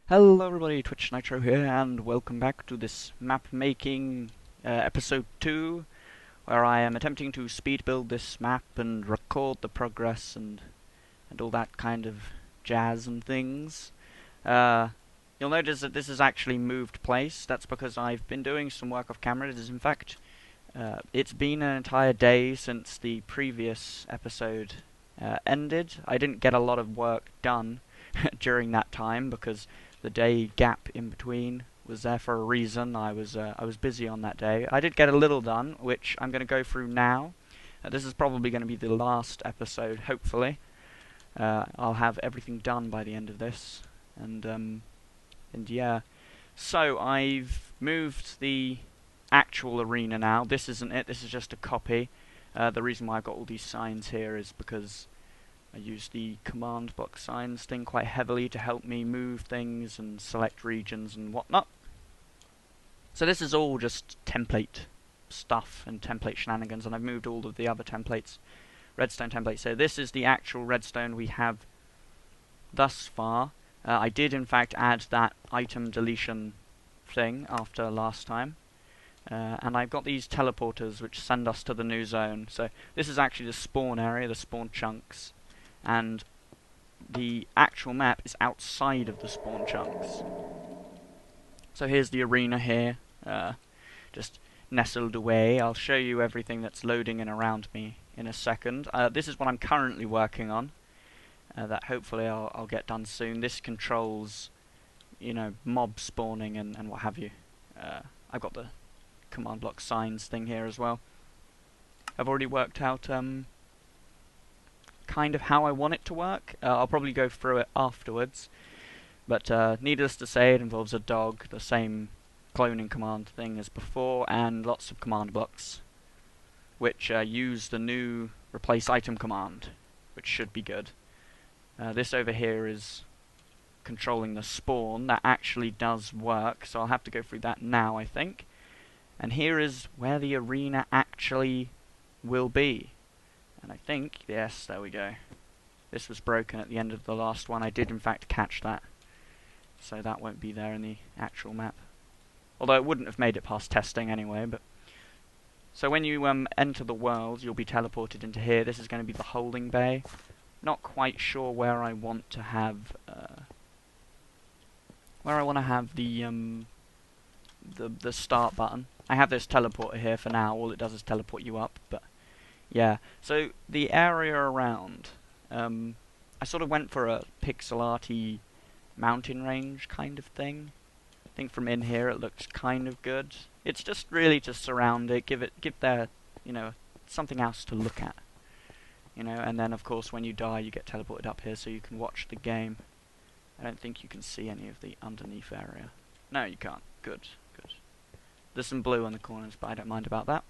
Hello everybody, Twitch Nitro here, and welcome back to this map making episode 2, where I am attempting to speed build this map and record the progress and all that kind of jazz and things. You'll notice that this is actually moved place. That's because I've been doing some work off camera. It is in fact, it's been an entire day since the previous episode ended. I didn't get a lot of work done during that time because the day gap in between was there for a reason. I was busy on that day. I did get a little done, which I'm going to go through now. This is probably going to be the last episode, hopefully. I'll have everything done by the end of this, and yeah. So I've moved the actual arena now. This isn't it. This is just a copy. The reason why I've got all these signs here is because I use the command block signs thing quite heavily to help me move things and select regions and whatnot. So this is all just template stuff and template shenanigans, and I've moved all of the other templates, redstone templates. So this is the actual redstone we have thus far. I did in fact add that item deletion thing after last time. And I've got these teleporters which send us to the new zone. So this is actually the spawn area, the spawn chunks. And the actual map is outside of the spawn chunks. So here's the arena here, just nestled away. I'll show you everything that's loading in around me in a second. This is what I'm currently working on, that hopefully I'll get done soon. This controls, mob spawning and what have you. I've got the command block signs thing here as well. I've already worked out kind of how I want it to work. I'll probably go through it afterwards, but needless to say, it involves a dog, the same cloning command thing as before, and lots of command blocks, which use the new replace item command, which should be good. This over here is controlling the spawn. That actually does work, so I'll have to go through that now, I think. And here is where the arena actually will be. And I think, yes, there we go. This was broken at the end of the last one. I did in fact catch that. So that won't be there in the actual map. Although it wouldn't have made it past testing anyway. But so when you enter the world, you'll be teleported into here. This is going to be the holding bay. Not quite sure where I want to have the start button. I have this teleporter here for now. All it does is teleport you up, but yeah. So the area around, I sort of went for a pixel arty mountain range kind of thing. I think from in here it looks kind of good. It's just really to surround it, give there, something else to look at. And then of course when you die you get teleported up here so you can watch the game. I don't think you can see any of the underneath area. No, you can't. Good, good. There's some blue on the corners, but I don't mind about that.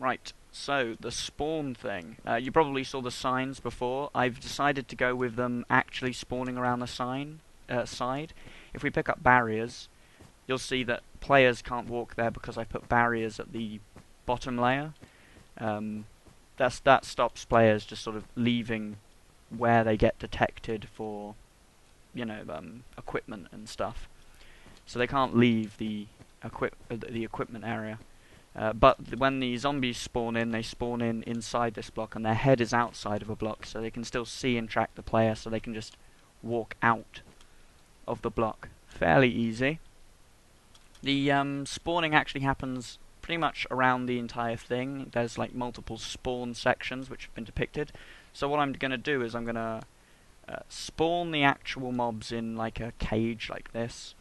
Right, so the spawn thing. You probably saw the signs before. I've decided to go with them actually spawning around the side. If we pick up barriers, you'll see that players can't walk there because I put barriers at the bottom layer. That stops players just sort of leaving where they get detected for, equipment and stuff. So they can't leave the equipment area. But when the zombies spawn in, they spawn in inside this block, and their head is outside of a block, so they can still see and track the player, so they can just walk out of the block. Fairly easy. The spawning actually happens pretty much around the entire thing. There's like multiple spawn sections which have been depicted. So what I'm going to do is I'm going to spawn the actual mobs in like a cage like this.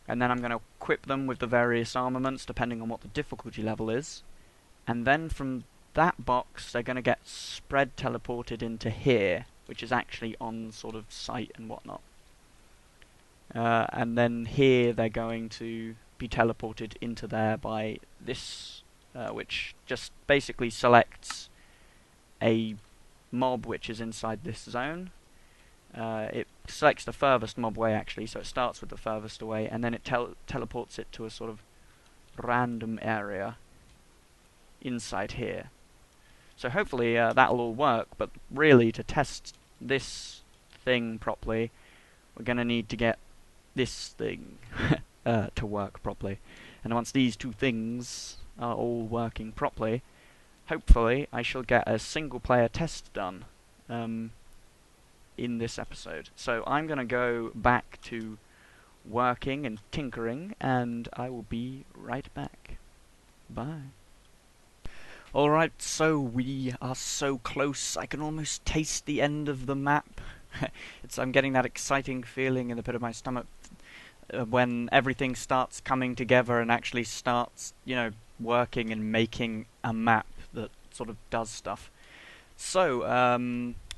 And then I'm going to equip them with the various armaments depending on what the difficulty level is. And then from that box they're going to get spread teleported into here, which is actually on sort of site and whatnot. And then here they're going to be teleported into there by this, which just basically selects a mob which is inside this zone. It selects the furthest mob away actually, so it starts with the furthest away, and then it teleports it to a sort of random area inside here. So hopefully that'll all work, but really to test this thing properly, we're going to need to get this thing to work properly. And once these two things are all working properly, hopefully I shall get a single-player test done in this episode. So I'm going to go back to working and tinkering, and I will be right back. Bye. Alright, so we are so close, I can almost taste the end of the map. I'm getting that exciting feeling in the pit of my stomach when everything starts coming together and actually starts, working and making a map that sort of does stuff. So,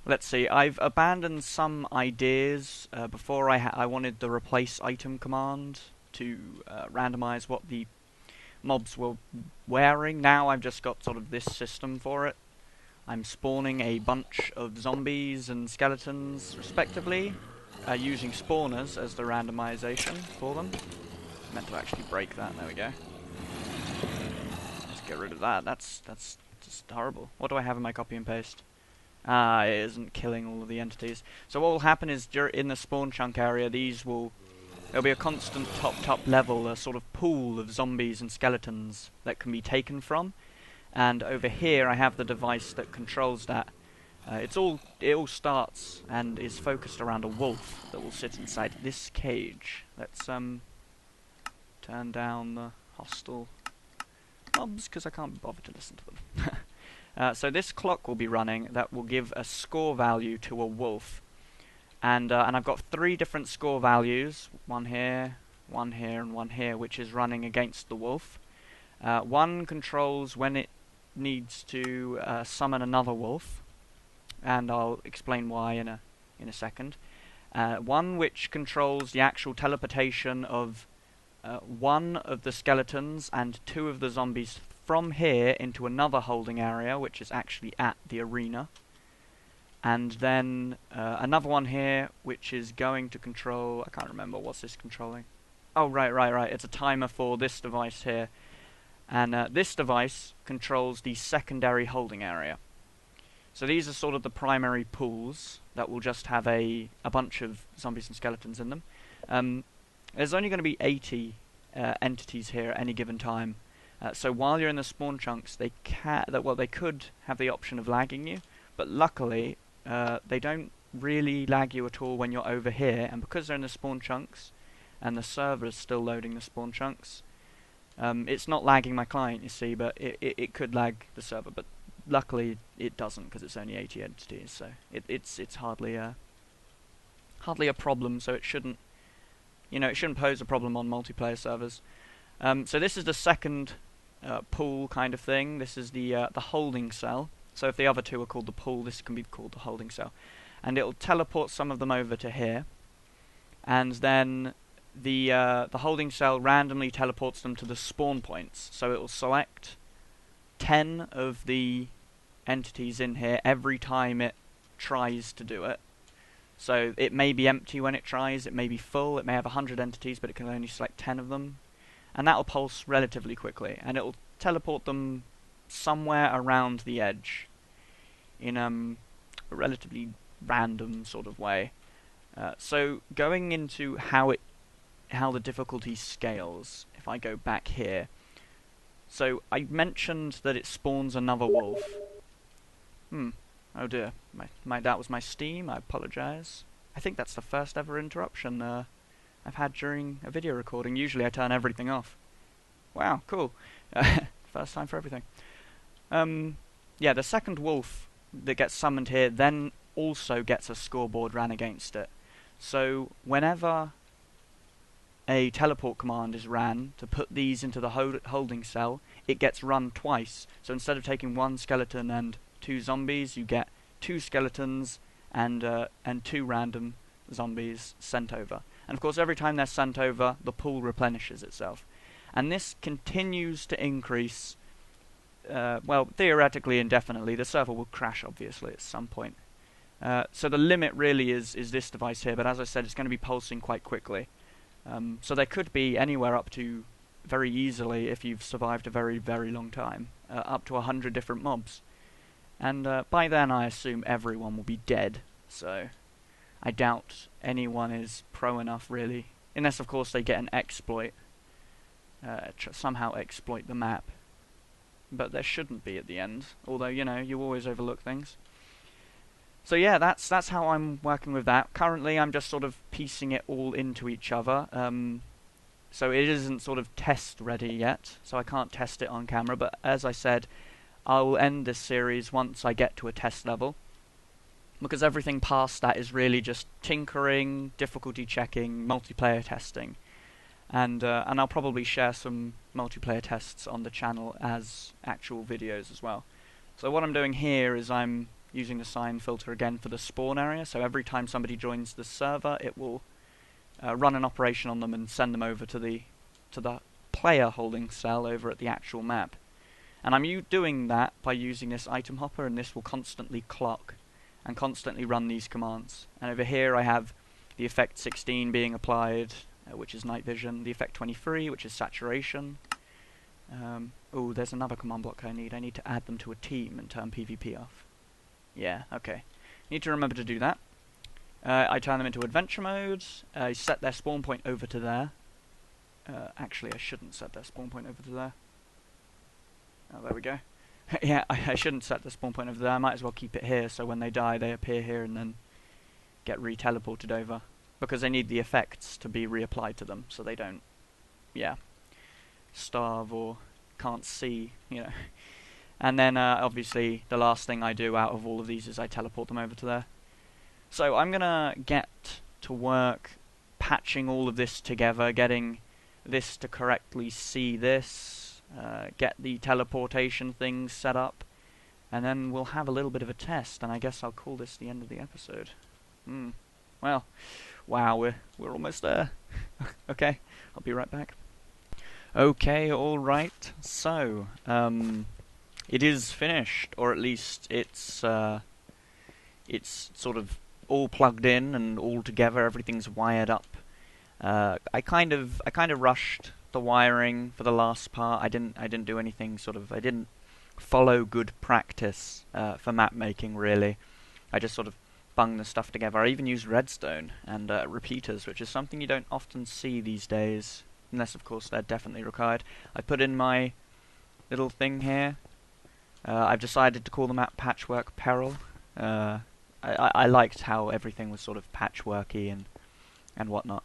let's see, I've abandoned some ideas. Before I wanted the replace item command to randomize what the mobs were wearing. Now I've just got sort of this system for it. I'm spawning a bunch of zombies and skeletons, respectively, using spawners as the randomization for them. I meant to actually break that. There we go. Let's get rid of that. That's just horrible. What do I have in my copy and paste? It isn't killing all of the entities. So what will happen is, in the spawn chunk area, there'll be a constant top level, a sort of pool of zombies and skeletons that can be taken from. And over here I have the device that controls that. It all starts and is focused around a wolf that will sit inside this cage. Let's turn down the hostile mobs because I can't be bothered to listen to them. So this clock will be running that will give a score value to a wolf. And I've got 3 different score values, one here, and one here, which is running against the wolf. One controls when it needs to summon another wolf, and I'll explain why in a second. One which controls the actual teleportation of one of the skeletons and 2 of the zombies from here into another holding area, which is actually at the arena. And then another one here, which is going to control... I can't remember, what's this controlling? Oh, right. It's a timer for this device here. And this device controls the secondary holding area. So these are sort of the primary pools that will just have a bunch of zombies and skeletons in them. There's only going to be 80 entities here at any given time. So while you're in the spawn chunks, they could have the option of lagging you, but luckily they don't really lag you at all when you're over here, and because they're in the spawn chunks and the server is still loading the spawn chunks, it's not lagging my client, you see, but it could lag the server, but luckily it doesn't because it's only 80 entities, so it's hardly a problem, so it shouldn't pose a problem on multiplayer servers. So this is the second pool kind of thing. This is the holding cell. So if the other 2 are called the pool, this can be called the holding cell. And it'll teleport some of them over to here. And then the holding cell randomly teleports them to the spawn points. So it will select 10 of the entities in here every time it tries to do it. So it may be empty when it tries, it may be full, it may have 100 entities, but it can only select 10 of them. And that will pulse relatively quickly. And it will teleport them somewhere around the edge in a relatively random sort of way. So going into how the difficulty scales, if I go back here. So I mentioned that it spawns another wolf. Oh dear, that was my Steam, I apologise. I think that's the first ever interruption I've had during a video recording. Usually I turn everything off. Wow, cool. First time for everything. Yeah, the second wolf that gets summoned here then also gets a scoreboard ran against it. So whenever a teleport command is ran to put these into the holding cell, it gets run twice. So instead of taking 1 skeleton and 2 zombies, you get 2 skeletons and 2 random zombies sent over. And of course every time they're sent over, the pool replenishes itself. And this continues to increase, well, theoretically indefinitely. The server will crash, obviously, at some point. So the limit really is this device here, but as I said, it's going to be pulsing quite quickly. So there could be anywhere up to, very easily, if you've survived a very, very long time, up to 100 different mobs. And by then I assume everyone will be dead, so I doubt anyone is pro enough, really. Unless, of course, they get an exploit. Somehow exploit the map. But there shouldn't be at the end. Although, you know, you always overlook things. So yeah, that's how I'm working with that. Currently, I'm just sort of piecing it all into each other. So it isn't sort of test ready yet, so I can't test it on camera. But as I said, I will end this series once I get to a test level, because everything past that is really just tinkering, difficulty checking, multiplayer testing, and I'll probably share some multiplayer tests on the channel as actual videos as well. So what I'm doing here is I'm using the sign filter again for the spawn area. So every time somebody joins the server, it will run an operation on them and send them over to the player holding cell over at the actual map. And I'm doing that by using this item hopper, and this will constantly clock and constantly run these commands. And over here I have the effect 16 being applied, which is night vision, the effect 23, which is saturation. Oh, there's another command block I need. I need to add them to a team and turn PvP off. Yeah, okay. Need to remember to do that. I turn them into adventure mode. I set their spawn point over to there. Actually, I shouldn't set their spawn point over to there. Oh, there we go. Yeah, I shouldn't set the spawn point over there. I might as well keep it here, so when they die, they appear here and then get re-teleported over. Because they need the effects to be reapplied to them, so they don't, yeah, starve or can't see, you know. And then, obviously, the last thing I do out of all of these is I teleport them over to there. So I'm gonna get to work patching all of this together, getting this to correctly see this, get the teleportation things set up, and then we'll have a little bit of a test, and I guess I'll call this the end of the episode. Well, wow, we're almost there. Okay, I'll be right back. Okay, alright, so, it is finished, or at least it's sort of all plugged in and all together. Everything's wired up. I kind of rushed the wiring for the last part. I didn't do anything I didn't follow good practice for map making, really. I just sort of bunged the stuff together. I even used redstone and repeaters, which is something you don't often see these days, unless of course they're definitely required. I put in my little thing here. I've decided to call the map Patchwork Peril. I liked how everything was sort of patchworky and whatnot.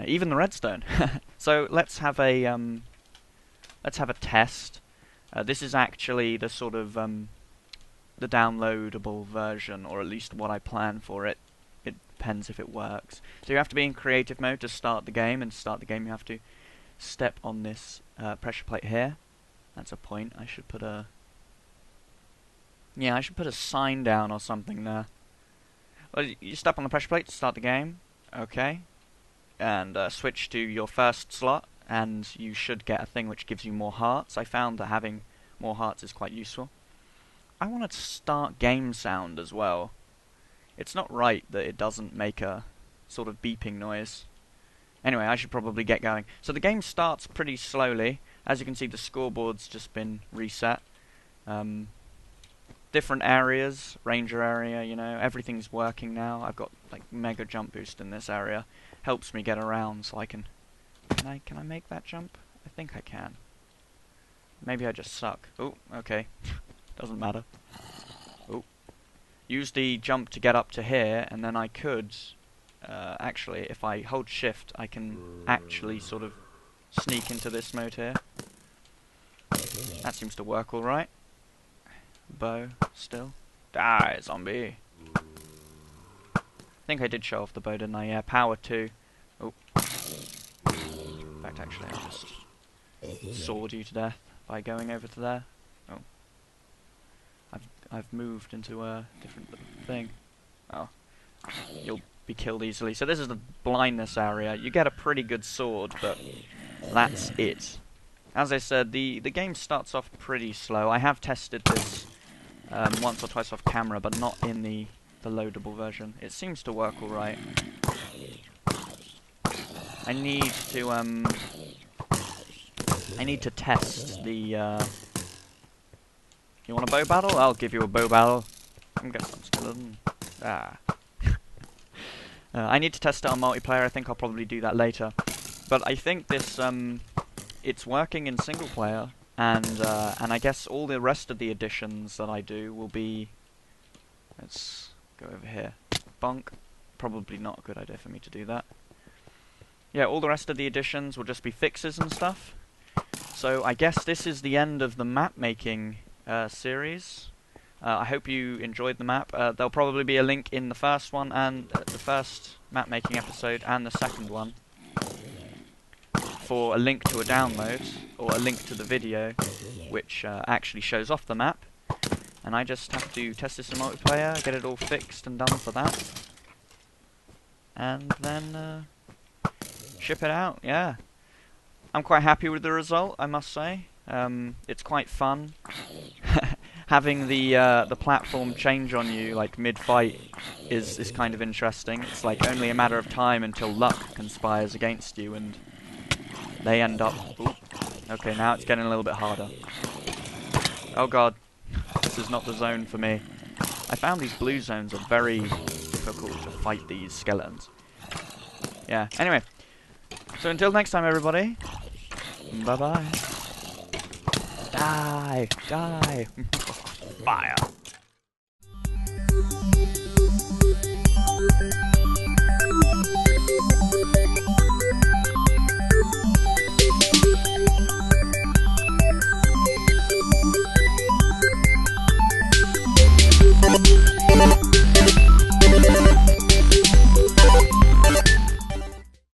Even the redstone. So let's have a test. This is actually the sort of the downloadable version, or at least what I plan for it. It depends if it works. So you have to be in creative mode to start the game, and to start the game you have to step on this pressure plate here. That's a point. I should put a sign down or something there. Well, you step on the pressure plate to start the game. Okay. And switch to your first slot, and you should get a thing which gives you more hearts. I found that having more hearts is quite useful. I want to start game sound as well. It's not right that it doesn't make a sort of beeping noise. Anyway, I should probably get going. So the game starts pretty slowly. As you can see, the scoreboard's just been reset. Different areas, ranger area, you know, everything's working now. I've got like mega jump boost in this area. Helps me get around, so I can I make that jump? I think I can. Maybe I just suck. Oh, okay. Doesn't matter. Oh. Use the jump to get up to here, and then I could actually, if I hold shift, I can actually sort of sneak into this mode here. That seems to work alright. Bow, still. Die, zombie! I think I did show off the bow, didn't I? Yeah, power 2. Oh. In fact, actually, I just sawed you to death by going over to there. Oh. I've moved into a different thing. Oh. You'll be killed easily. So this is the blindness area. You get a pretty good sword, but that's it. As I said, the game starts off pretty slow. I have tested this once or twice off camera, but not in the loadable version. It seems to work alright. I need to test the you want a bow battle? I'll give you a bow battle. Come get some skeleton. Ah. I need to test it on multiplayer. I think I'll probably do that later. But I think this it's working in single player, and I guess all the rest of the additions that I do will be. Let's go over here. Bonk. Probably not a good idea for me to do that. Yeah, all the rest of the additions will just be fixes and stuff. So I guess this is the end of the map making series. I hope you enjoyed the map. There'll probably be a link in the first one and the first map making episode and the second one for a link to a download or a link to the video which actually shows off the map. And I just have to test this in multiplayer, get it all fixed and done for that, and then ship it out. Yeah, I'm quite happy with the result, I must say. It's quite fun. Having the platform change on you like mid-fight is kind of interesting. It's like only a matter of time until luck conspires against you and they end up... Ooh. Okay, now it's getting a little bit harder. Oh god, this is not the zone for me. I found these blue zones are very difficult to fight these skeletons. Yeah, anyway. So until next time, everybody. Bye-bye. Die! Die! Fire!